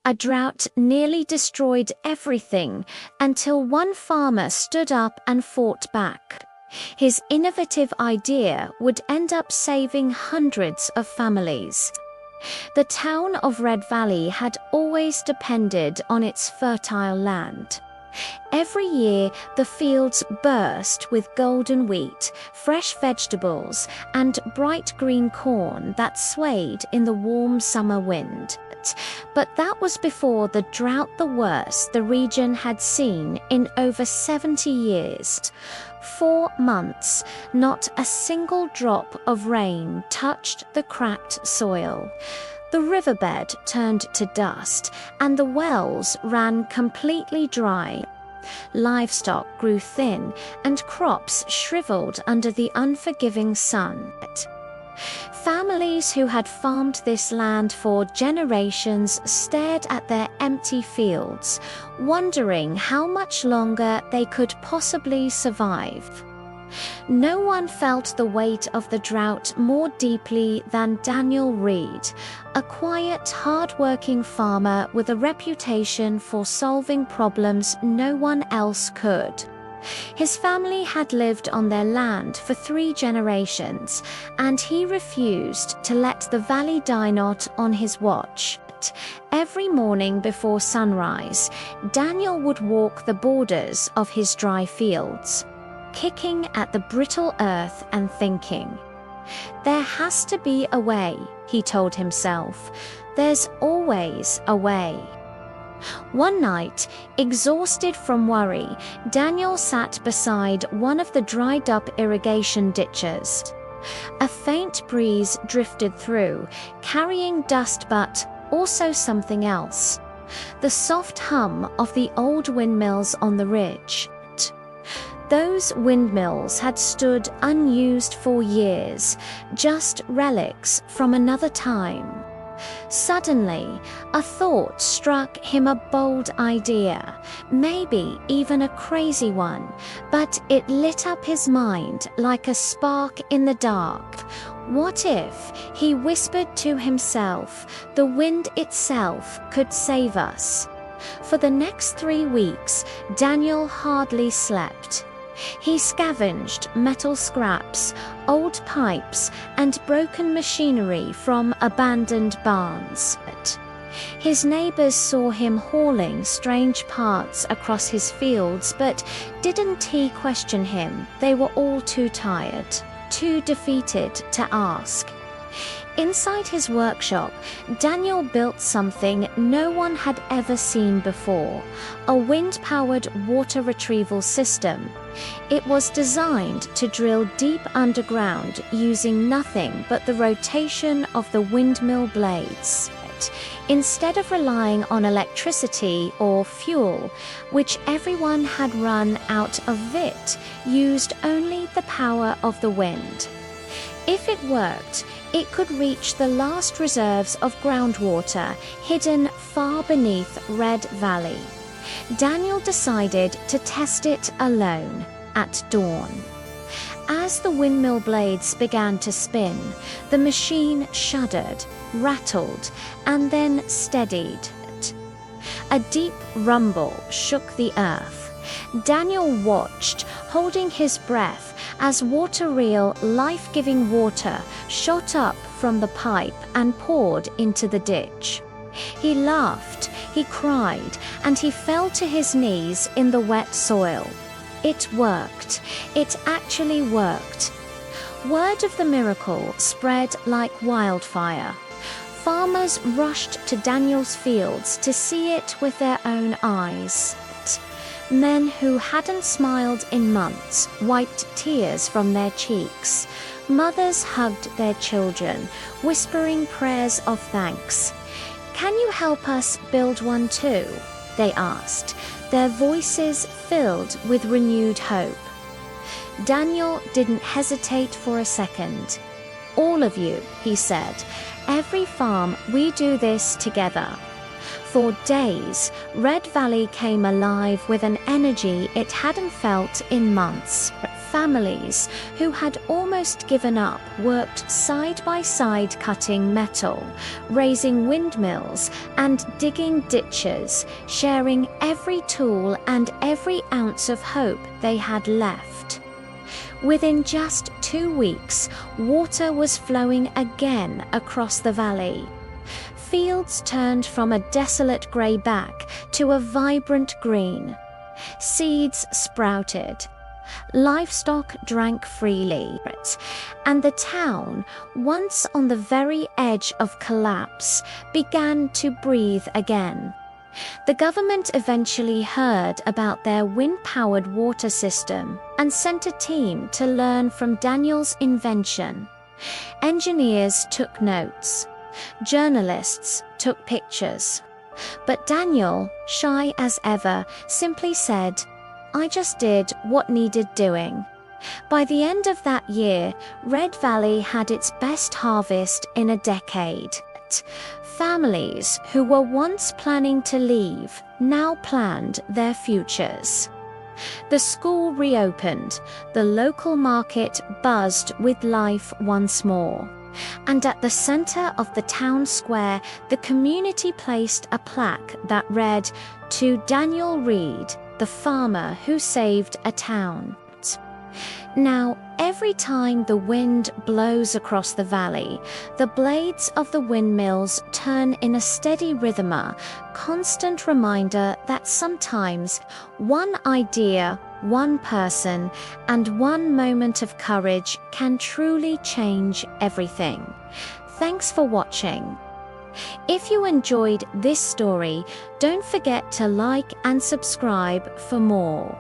A drought nearly destroyed everything until one farmer stood up and fought back. His innovative idea would end up saving hundreds of families. The town of Red Valley had always depended on its fertile land. Every year, the fields burst with golden wheat, fresh vegetables, and bright green corn that swayed in the warm summer wind. But that was before the drought, the worst the region had seen in over 70 years. 4 months, not a single drop of rain touched the cracked soil. The riverbed turned to dust, and the wells ran completely dry. Livestock grew thin, and crops shriveled under the unforgiving sun. Families who had farmed this land for generations stared at their empty fields, wondering how much longer they could possibly survive. No one felt the weight of the drought more deeply than Daniel Reed, a quiet, hard-working farmer with a reputation for solving problems no one else could. His family had lived on their land for 3 generations, and he refused to let the valley die not on his watch. Every morning before sunrise, Daniel would walk the borders of his dry fields, kicking at the brittle earth and thinking, "There has to be a way," he told himself. "There's always a way." One night, exhausted from worry, Daniel sat beside one of the dried-up irrigation ditches. A faint breeze drifted through, carrying dust but also something else: the soft hum of the old windmills on the ridge. Those windmills had stood unused for years, just relics from another time. Suddenly, a thought struck him, a bold idea, maybe even a crazy one, but it lit up his mind like a spark in the dark. What if, he whispered to himself, the wind itself could save us? For the next 3 weeks, Daniel hardly slept. He scavenged metal scraps, old pipes, and broken machinery from abandoned barns. His neighbors saw him hauling strange parts across his fields, but didn't he question him? They were all too tired, too defeated to ask. Inside his workshop, Daniel built something no one had ever seen before: a wind-powered water retrieval system. It was designed to drill deep underground using nothing but the rotation of the windmill blades. Instead of relying on electricity or fuel, which everyone had run out of, it used only the power of the wind. If it worked, it could reach the last reserves of groundwater hidden far beneath Red Valley. Daniel decided to test it alone at dawn. As the windmill blades began to spin, the machine shuddered, rattled, and then steadied. A deep rumble shook the earth. Daniel watched, holding his breath, as water-real, life-giving water shot up from the pipe and poured into the ditch. He laughed, he cried, and he fell to his knees in the wet soil. It worked. It actually worked. Word of the miracle spread like wildfire. Farmers rushed to Daniel's fields to see it with their own eyes. Men who hadn't smiled in months wiped tears from their cheeks. Mothers hugged their children, whispering prayers of thanks. "Can you help us build one too?" they asked, their voices filled with renewed hope. Daniel didn't hesitate for a second. "All of you," he said, "every farm, we do this together." For days, Red Valley came alive with an energy it hadn't felt in months. families who had almost given up worked side by side cutting metal, raising windmills, and digging ditches, sharing every tool and every ounce of hope they had left. Within just 2 weeks, water was flowing again across the valley. Fields turned from a desolate grey back to a vibrant green. Seeds sprouted. Livestock drank freely, and the town, once on the very edge of collapse, began to breathe again. The government eventually heard about their wind-powered water system and sent a team to learn from Daniel's invention. Engineers took notes. Journalists took pictures. But Daniel, shy as ever, simply said, "I just did what needed doing." By the end of that year, Red Valley had its best harvest in a decade. Families who were once planning to leave now planned their futures. The school reopened, the local market buzzed with life once more. And at the center of the town square, the community placed a plaque that read, "To Daniel Reed, the farmer who saved a town." Now, every time the wind blows across the valley, the blades of the windmills turn in a steady rhythm, a constant reminder that sometimes one idea, one person, and one moment of courage can truly change everything. Thanks for watching. If you enjoyed this story, don't forget to like and subscribe for more.